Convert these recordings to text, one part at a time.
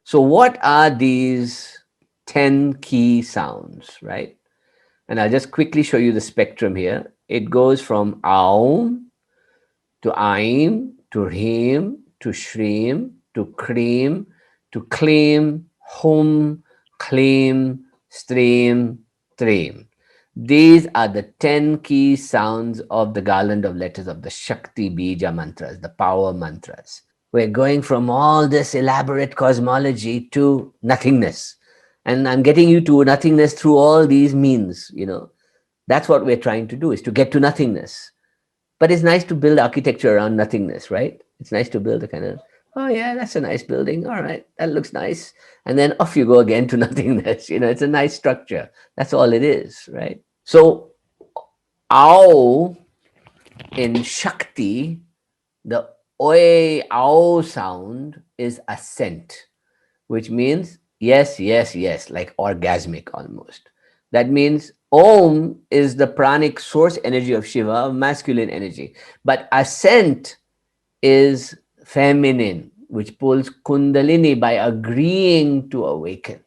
So what are these 10 key sounds, right? And I'll just quickly show you the spectrum here. It goes from Aum to Aim to Hrim to Shreem to Kreem to Cleem, Hum, Cleem, Stream, Treem. These are the 10 key sounds of the garland of letters of the Shakti Bija Mantras, the power mantras. We're going from all this elaborate cosmology to nothingness. And I'm getting you to nothingness through all these means, you know. That's what we're trying to do, is to get to nothingness. But it's nice to build architecture around nothingness, right? It's nice to build a kind of, oh yeah, that's a nice building. All right, that looks nice. And then off you go again to nothingness. You know, it's a nice structure. That's all it is, right? So, Ao in Shakti, the Oe Ao sound is assent, which means yes, yes, yes, like orgasmic almost. That means Om is the pranic source energy of Shiva, masculine energy. But ascent is feminine, which pulls Kundalini by agreeing to awaken.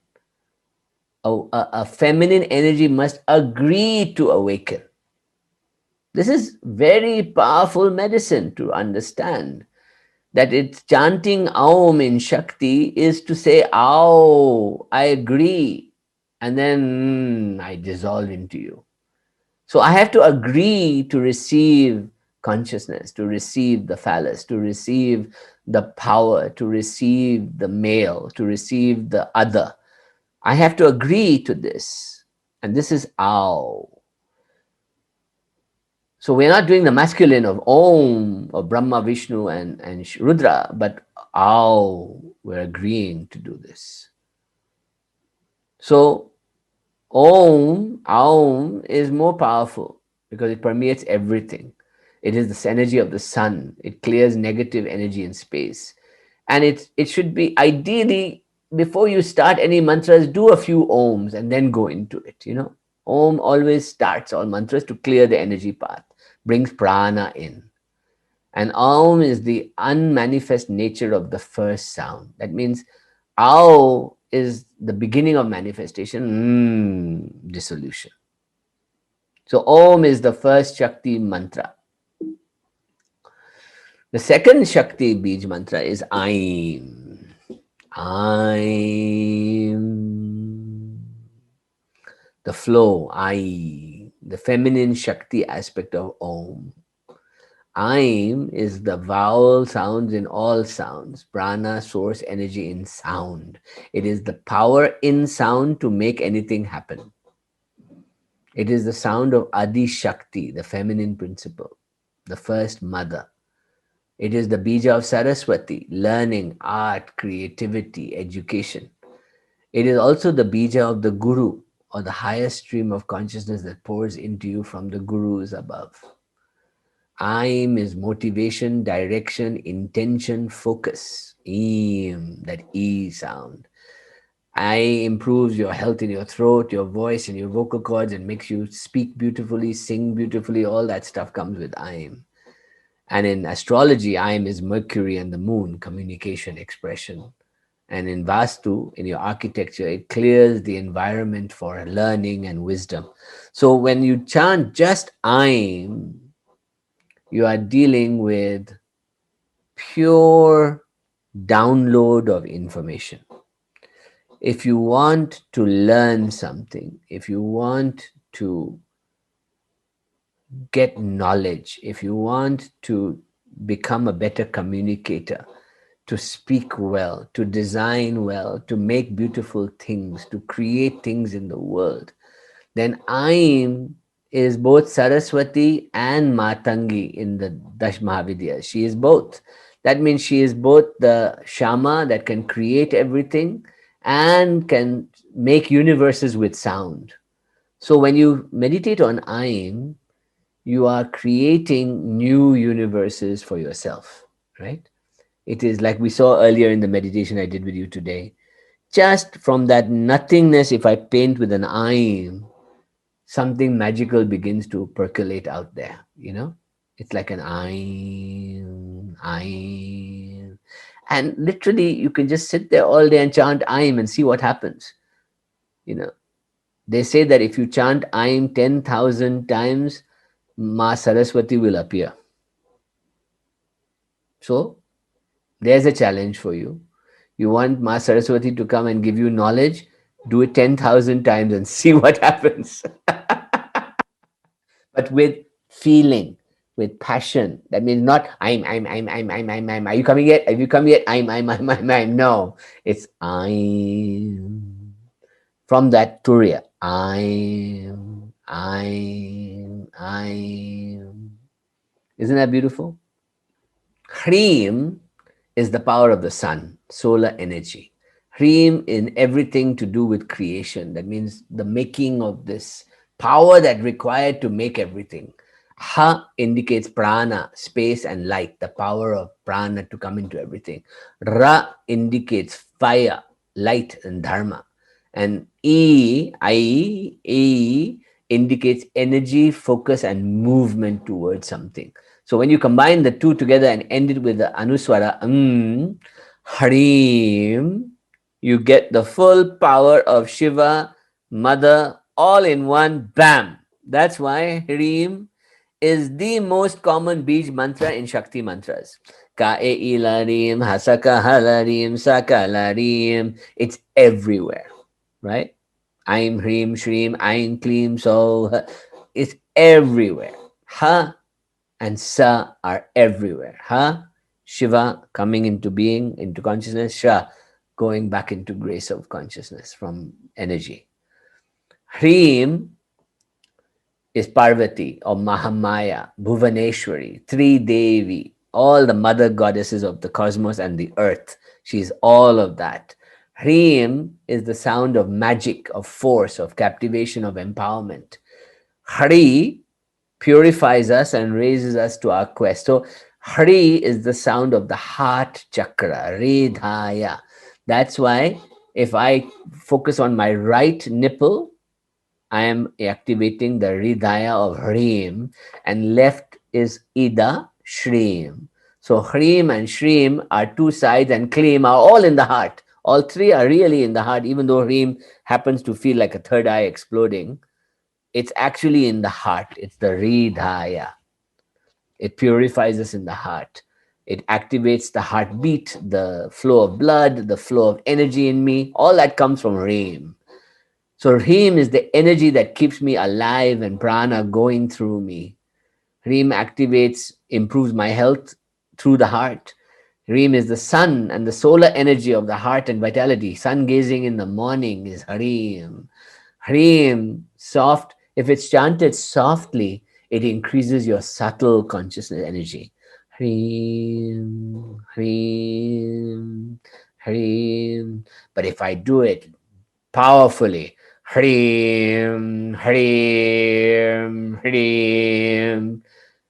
A feminine energy must agree to awaken. This is very powerful medicine to understand that it's chanting Aum in Shakti is to say, Ow, I agree. And then I dissolve into you. So I have to agree to receive consciousness, to receive the phallus, to receive the power, to receive the male, to receive the other. I have to agree to this. And this is Ow. So we're not doing the masculine of Om, or Brahma, Vishnu, and Rudra, but Ow, we're agreeing to do this. So Aum is more powerful because it permeates everything. It is this energy of the sun. It clears negative energy in space. And it should be ideally, before you start any mantras, do a few Oms and then go into it, you know. Om always starts all mantras to clear the energy path, brings prana in. And Aum is the unmanifest nature of the first sound. That means Ao is the beginning of manifestation, dissolution. So Om is the first Shakti mantra. The second Shakti Bij mantra is Aim. Aim. The flow, I, the feminine Shakti aspect of Om. Aim is the vowel sounds in all sounds, prana, source energy in sound. It is the power in sound to make anything happen. It is the sound of Adi Shakti, the feminine principle, the first mother. It is the bija of Saraswati, learning, art, creativity, education. It is also the bija of the Guru, or the highest stream of consciousness that pours into you from the Gurus above. Aim is motivation, direction, intention, focus. Eem, that E sound. I improves your health in your throat, your voice, and your vocal cords, and makes you speak beautifully, sing beautifully. All that stuff comes with Aim. And in astrology, Aim is Mercury and the moon, communication, expression. And in Vastu, in your architecture, it clears the environment for learning and wisdom. So when you chant just Aim, you are dealing with pure download of information. If you want to learn something, if you want to get knowledge, if you want to become a better communicator, to speak well, to design well, to make beautiful things, to create things in the world, then Aim is both Saraswati and Matangi in the Dash Mahavidyas. She is both. That means she is both the Shama that can create everything and can make universes with sound. So when you meditate on Aim, you are creating new universes for yourself, right? It is like we saw earlier in the meditation I did with you today. Just from that nothingness, if I paint with an Aim, something magical begins to percolate out there, you know? It's like an Aim. And literally, you can just sit there all day and chant Aim and see what happens. You know, they say that if you chant Aim 10,000 times, Ma Saraswati will appear. So, there's a challenge for you. You want Ma Saraswati to come and give you knowledge, do it 10,000 times and see what happens. But with feeling, with passion. That means not I'm. Are you coming yet? Have you come yet? I'm. No, it's I'm. From that Turiya. I'm. Isn't that beautiful? Kreem is the power of the sun, solar energy. Hrim in everything to do with creation. That means the making of this power that required to make everything. Ha indicates prana, space and light, the power of prana to come into everything. Ra indicates fire, light and dharma. And E indicates energy, focus and movement towards something. So when you combine the two together and end it with the anuswara, Harim, you get the full power of Shiva, Mother, all in one, bam. That's why Harim is the most common Bij mantra in Shakti mantras. Ka-e ilarim, hasaka halarim, sakalarim. It's everywhere, right? Aim, Hrim, Shreem, Ain, Cleem, so it's everywhere. Ha and Sa are everywhere. Ha, Shiva coming into being, into consciousness. Sha, going back into grace of consciousness from energy. Hrim is Parvati or Mahamaya, Bhuvaneshwari, Tri Devi, all the mother goddesses of the cosmos and the earth. She's all of that. Hrim is the sound of magic, of force, of captivation, of empowerment. Hari purifies us and raises us to our quest. So Hari is the sound of the heart chakra, Ridhaya. That's why if I focus on my right nipple, I am activating the Ridhaya of Hrim, and left is Ida, Shreem. So Hrim and Shreem are two sides, and Cleem are all in the heart. All three are really in the heart, even though Hrim happens to feel like a third eye exploding. It's actually in the heart. It's the Ridhaya. It purifies us in the heart. It activates the heartbeat, the flow of blood, the flow of energy in me. All that comes from Hrim. So Hrim is the energy that keeps me alive and prana going through me. Hrim activates, improves my health through the heart. Hrim is the sun and the solar energy of the heart and vitality. Sun gazing in the morning is Hrim. Hrim, soft. If it's chanted softly, it increases your subtle consciousness energy. Hrim, Hrim, Hrim. But if I do it powerfully, Hrim, Hrim, Hrim,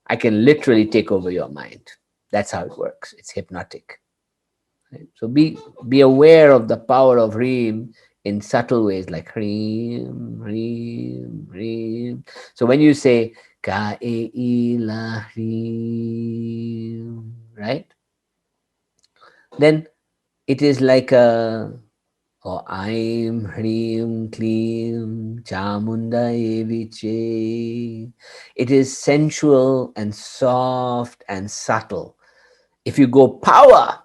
I can literally take over your mind. That's how it works. It's hypnotic. Right? So be aware of the power of Hrim in subtle ways like Hrim, Hrim, Hrim. So when you say Ka e ila Hrim, right? Then it is like a Aim Hrim Cleem Chamunda Eviche. It is sensual and soft and subtle. If you go power,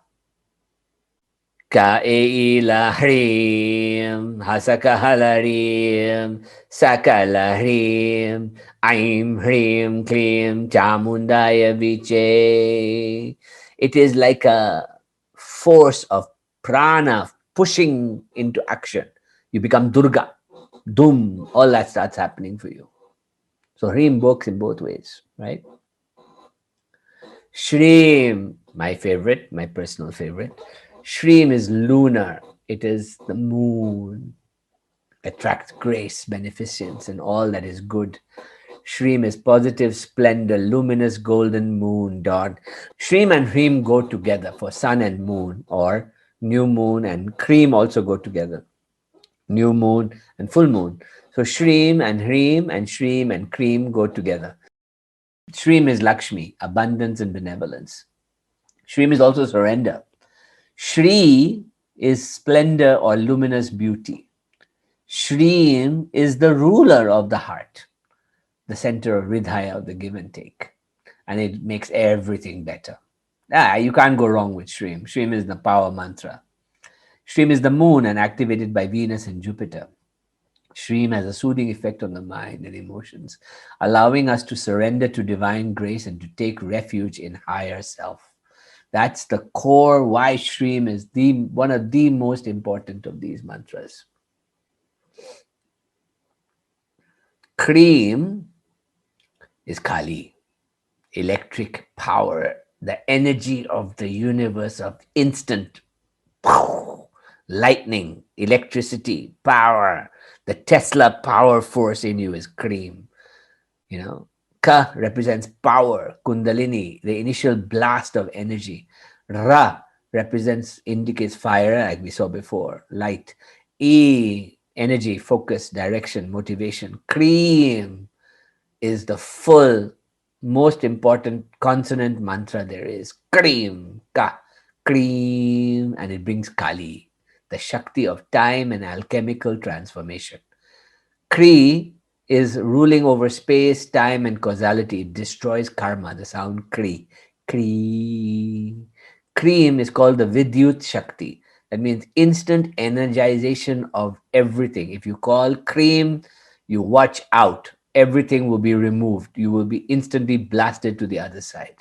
Ka e ila Hrim, Hasaka halarim, Sakala Hrim, Aim Hrim Cleem Chamundaya Viche. It is like a force of prana pushing into action. You become Durga, Dum, all that starts happening for you. So Hrim works in both ways, right? Shreem, my favorite, my personal favorite. Shreem is lunar. It is the moon. Attracts grace, beneficence, and all that is good. Shreem is positive splendor, luminous golden moon dawn. Shreem and Hrim go together for sun and moon, or new moon and Kreem also go together. New moon and full moon. So Shreem and Hrim and Shreem and Kreem go together. Shreem is Lakshmi, abundance and benevolence. Shreem is also surrender. Shri is splendor or luminous beauty. Shreem is the ruler of the heart, the center of Hridaya, of the give and take. And it makes everything better. You can't go wrong with Shreem. Shreem is the power mantra. Shreem is the moon and activated by Venus and Jupiter. Shreem has a soothing effect on the mind and emotions, allowing us to surrender to divine grace and to take refuge in higher self. That's the core why Shreem is one of the most important of these mantras. Kreem is Kali, electric power, the energy of the universe of instant lightning, electricity, power. The Tesla power force in you is Kreem. You know, Ka represents power, Kundalini, the initial blast of energy. Ra indicates fire, like we saw before, light. E, energy, focus, direction, motivation. Kreem is the full, most important consonant mantra there is. Kreem, Ka, Kreem, and it brings Kali, the Shakti of time and alchemical transformation. Kri is ruling over space, time, and causality. It destroys karma, the sound Kri. Kri. Kreem is called the Vidyut Shakti. That means instant energization of everything. If you call Kreem, you watch out. Everything will be removed. You will be instantly blasted to the other side.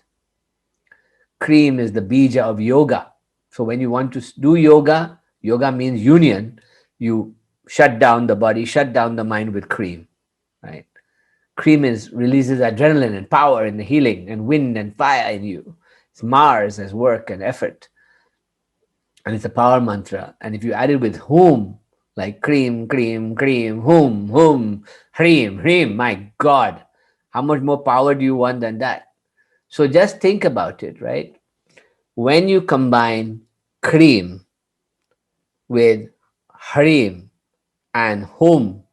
Kreem is the bija of yoga. So when you want to do yoga, yoga means union. You shut down the body, shut down the mind with Kreem, right? Kreem releases adrenaline and power in the healing and wind and fire in you. It's Mars as work and effort. And it's a power mantra. And if you add it with whom, like Kreem, Kreem, Kreem, whom, Hrim, Hrim, my God, how much more power do you want than that? So just think about it, right? When you combine Kreem with Hrim and whom,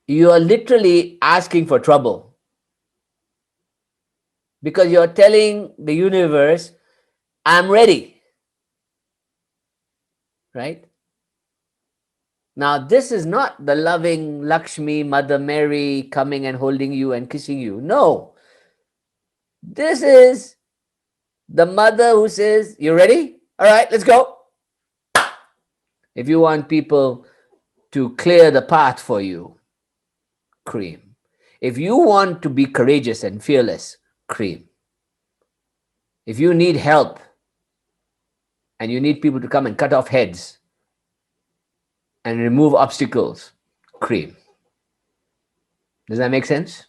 you are literally asking for trouble, because you're telling the universe, I'm ready, right? Now, this is not the loving Lakshmi, Mother Mary coming and holding you and kissing you. No. This is the mother who says, you ready? All right, let's go. If you want people to clear the path for you, Kreem. If you want to be courageous and fearless, Kreem. If you need help and you need people to come and cut off heads and remove obstacles, Kreem. Does that make sense?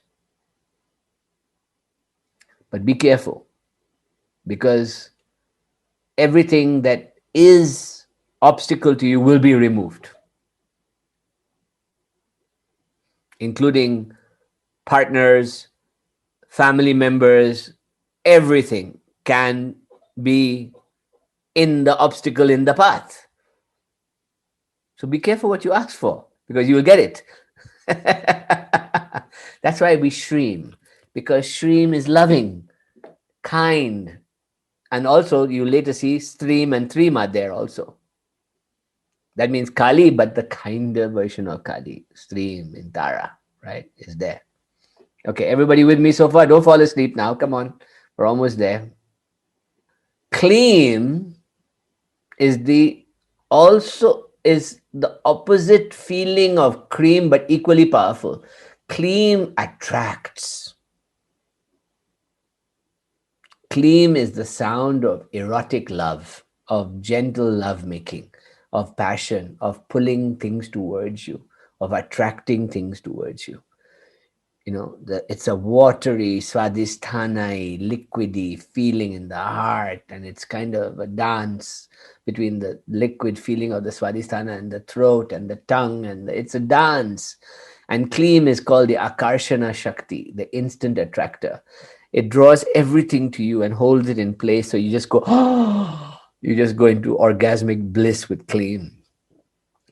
But be careful, because everything that is obstacle to you will be removed, including partners, family members. Everything can be in the obstacle in the path. So be careful what you ask for, because you will get it. That's why we Shreem, because Shreem is loving, kind, and also you later see Stream and Treem are there also. That means Kali, but the kinder version of Kali, Stream in Tara, right, is there. Okay, everybody with me so far? Don't fall asleep now. Come on, we're almost there. Cleem is the opposite feeling of cream, but equally powerful. Cleem attracts. Cleem is the sound of erotic love, of gentle lovemaking, of passion, of pulling things towards you, of attracting things towards you. You know, it's a watery, swadhisthana, liquidy feeling in the heart, and it's kind of a dance between the liquid feeling of the swadhisthana and the throat and the tongue, and it's a dance. And Cleem is called the Akarshana Shakti, the instant attractor. It draws everything to you and holds it in place, so you just go, oh, you just go into orgasmic bliss with Cleem.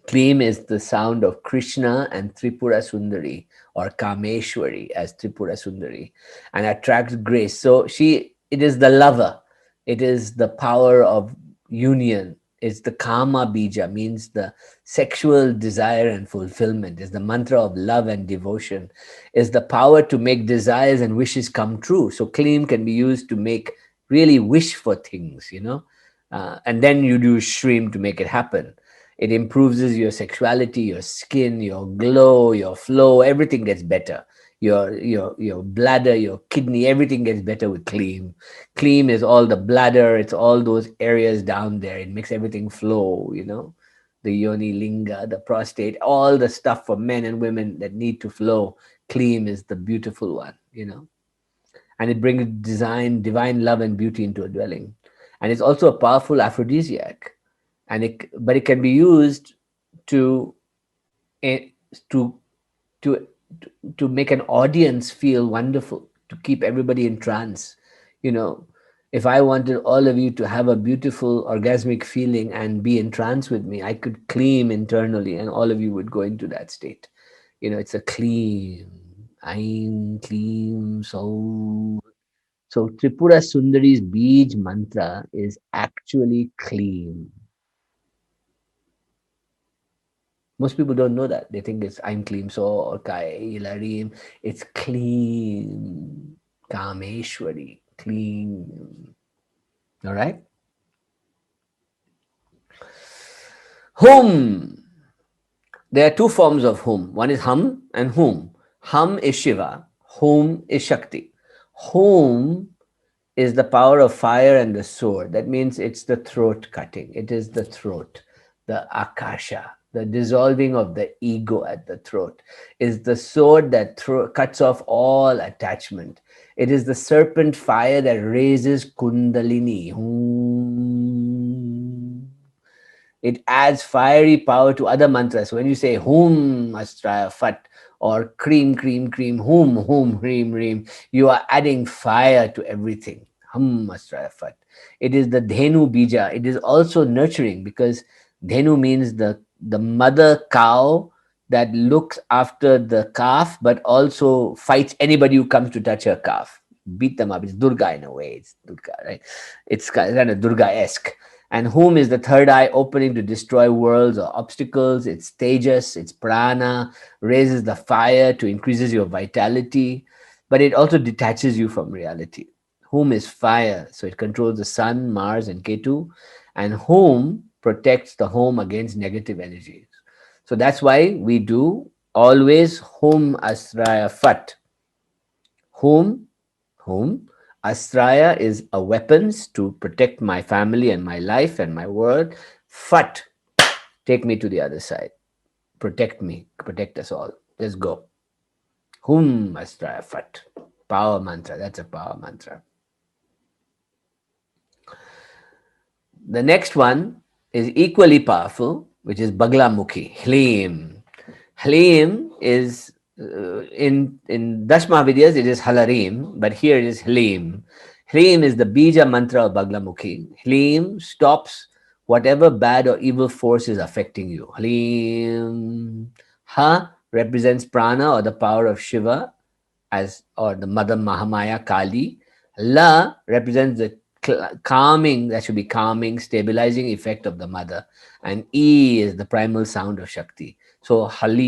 Cleem is the sound of Krishna and Tripura Sundari, or Kameshwari as Tripura Sundari, and attracts grace. So it is the lover. It is the power of union. It's the Kama Bija, means the sexual desire and fulfillment. It's the mantra of love and devotion. It's the power to make desires and wishes come true. So Cleem can be used to make really wish for things, you know. And then you do Shreem to make it happen. It improves your sexuality, your skin, your glow, your flow. Everything gets better. Your bladder, your kidney, everything gets better with Cleem. Cleem is all the bladder, it's all those areas down there. It makes everything flow, you know, the yoni linga, the prostate, all the stuff for men and women that need to flow. Cleem is the beautiful one, you know, and it brings divine love and beauty into a dwelling. And it's also a powerful aphrodisiac. But it can be used to eh, to to to make an audience feel wonderful, to keep everybody in trance. You know, if I wanted all of you to have a beautiful orgasmic feeling and be in trance with me, I could clean internally and all of you would go into that state. You know, it's a clean. I'm clean. So Tripura Sundari's Bij mantra is actually clean. Most people don't know that. They think it's I'm clean so or Kai Ilarim. It's clean. Kameshwari. Clean. All right. Hum. There are two forms of hum. One is hum and hum. Hum is Shiva. Hum is Shakti. Hum is the power of fire and the sword. That means it's the throat cutting. It is the throat, the akasha, the dissolving of the ego at the throat. Is the sword that cuts off all attachment. It is the serpent fire that raises kundalini. It adds fiery power to other mantras. When you say Hum Astraya Fat or Kreem, Kreem, Kreem, Hum, Hrim, Hrim, you are adding fire to everything. Hum Astraya Fat. It is the Dhenu Bija. It is also nurturing because Dhenu means the mother cow that looks after the calf but also fights anybody who comes to touch her calf. Beat them up. It's Durga in a way. It's Durga, right? It's kind of Durga-esque. And whom is the third eye opening to destroy worlds or obstacles. It's tejas, it's prana, raises the fire to increases your vitality, but it also detaches you from reality. Whom is fire, so it controls the sun, Mars, and Ketu, and whom protects the home against negative energies. So that's why we do always whom asraya fat. Whom Whom? Astraya is a weapons to protect my family and my life and my world. Fat, take me to the other side. Protect me, protect us all. Let's go. Hum Astraya Fat. Power mantra. That's a power mantra. The next one is equally powerful, which is Baglamukhi, Hlim. Hlim is in Dashma Vidyas it is Halarim, but here it is Hlim. Hlim is the Bija mantra of Baglamukhi. Hlim stops whatever bad or evil force is affecting you. Hlim. Ha represents prana or the power of Shiva as or the Mother Mahamaya Kali. La represents the calming, that should be calming, stabilizing effect of the mother. And E is the primal sound of Shakti. So Halim.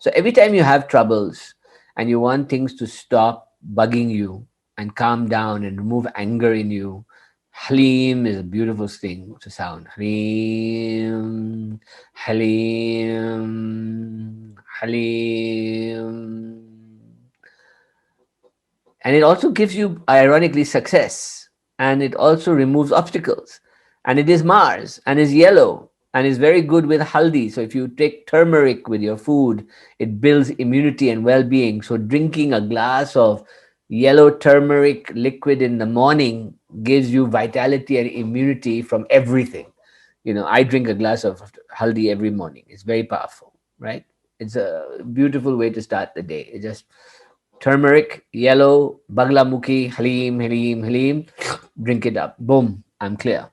So every time you have troubles and you want things to stop bugging you and calm down and remove anger in you, Halim is a beautiful thing to sound. Halim, Halim, Halim. And it also gives you, ironically, success. And it also removes obstacles. And it is Mars and is yellow and is very good with haldi. So if you take turmeric with your food, it builds immunity and well-being. So drinking a glass of yellow turmeric liquid in the morning gives you vitality and immunity from everything. You know, I drink a glass of haldi every morning. It's very powerful, right? It's a beautiful way to start the day. It just turmeric, yellow, baglamukhi, halim, halim, halim. Drink it up. Boom, I'm clear.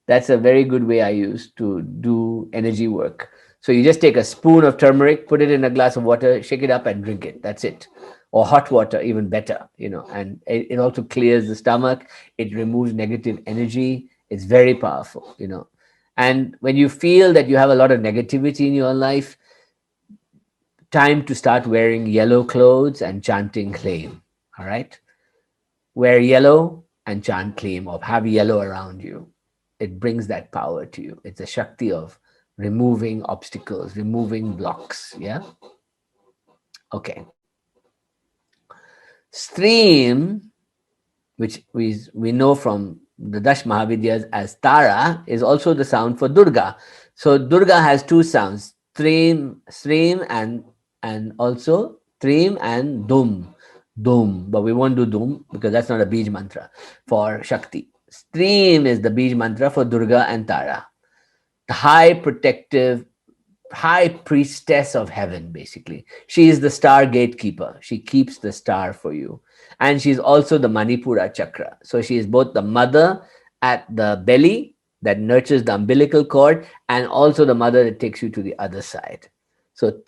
That's a very good way I use to do energy work. So you just take a spoon of turmeric, put it in a glass of water, shake it up, and drink it. That's it. or hot water, even better, and it also clears the stomach. It removes negative energy. It's very powerful. And when you feel that you have a lot of negativity in your life, time to start wearing yellow clothes and chanting Cleem. All right? Wear yellow and chant Cleem, or have yellow around you. It brings that power to you. It's a Shakti of removing obstacles, removing blocks. Yeah? Okay. Stream, which we know from the Dash Mahavidyas as Tara, is also the sound for Durga. So Durga has two sounds, Stream, and also Treem and Dum. Dum, but we won't do Dum because that's not a Bij mantra for Shakti. Stream is the Bij mantra for Durga and Tara, the high protective high priestess of heaven. Basically, she is the star gatekeeper. She keeps the star for you, and she's also the Manipura chakra. So she is both the mother at the belly that nurtures the umbilical cord, and also the mother that takes you to the other side. So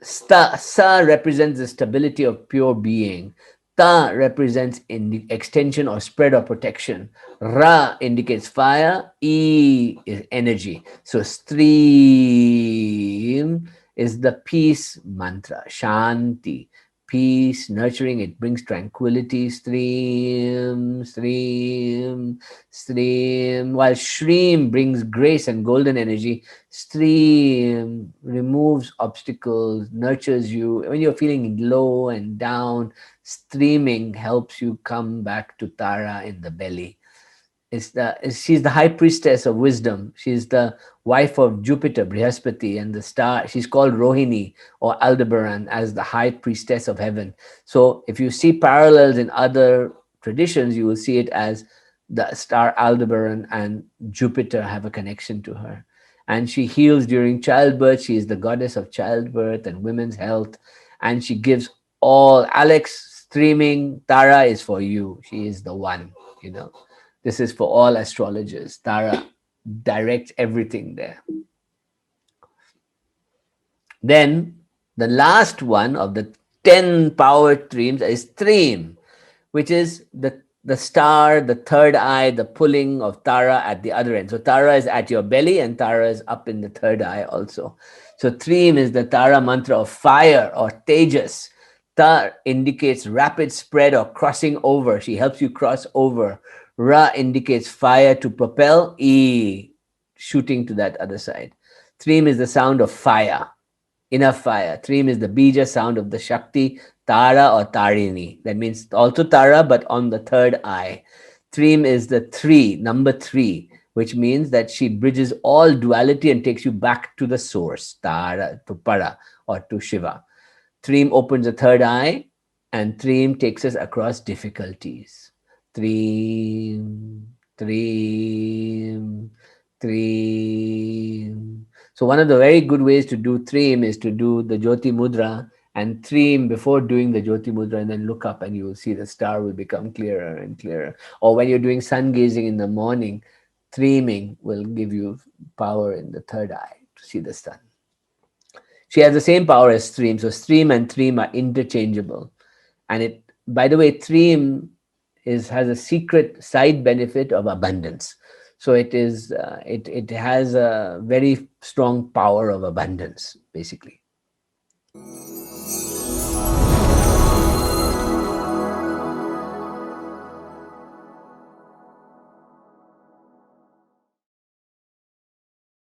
Sa represents the stability of pure being. Ta represents in extension or spread or protection. Ra indicates fire. E is energy. So Stream is the peace mantra. Shanti. Peace, nurturing, it brings tranquility. Stream, stream, stream. While Shreem brings grace and golden energy, Stream removes obstacles, nurtures you. When you're feeling low and down, streaming helps you come back to Tara in the belly. She's the high priestess of wisdom. She's the wife of Jupiter, Brihaspati, and the star. She's called Rohini or Aldebaran as the high priestess of heaven. So if you see parallels in other traditions, you will see it as the star Aldebaran and Jupiter have a connection to her. And she heals during childbirth. She is the goddess of childbirth and women's health. And she gives all. Alex, streaming, Tara is for you. She is the one. This is for all astrologers. Tara directs everything there. Then the last one of the 10 power streams is Treem, which is the star, the third eye, the pulling of Tara at the other end. So Tara is at your belly and Tara is up in the third eye also. So Treem is the Tara mantra of fire or Tejas. Ta indicates rapid spread or crossing over. She helps you cross over. Ra indicates fire to propel. E, shooting to that other side. Treem is the sound of fire, inner fire. Treem is the bija sound of the Shakti, Tara or Tarini. That means also Tara, but on the third eye. Treem is the number three, which means that she bridges all duality and takes you back to the source, Tara, to Para, or to Shiva. Treem opens the third eye, and Treem takes us across difficulties. Treem, Treem, Treem. So one of the very good ways to do Treem is to do the Jyoti Mudra and Treem before doing the Jyoti Mudra, and then look up and you will see the star will become clearer and clearer. Or when you're doing sun gazing in the morning, Treeming will give you power in the third eye to see the sun. She has the same power as Stream. So Stream and Treem are interchangeable. And it, by the way, Treem has a secret side benefit of abundance. So it has a very strong power of abundance, basically.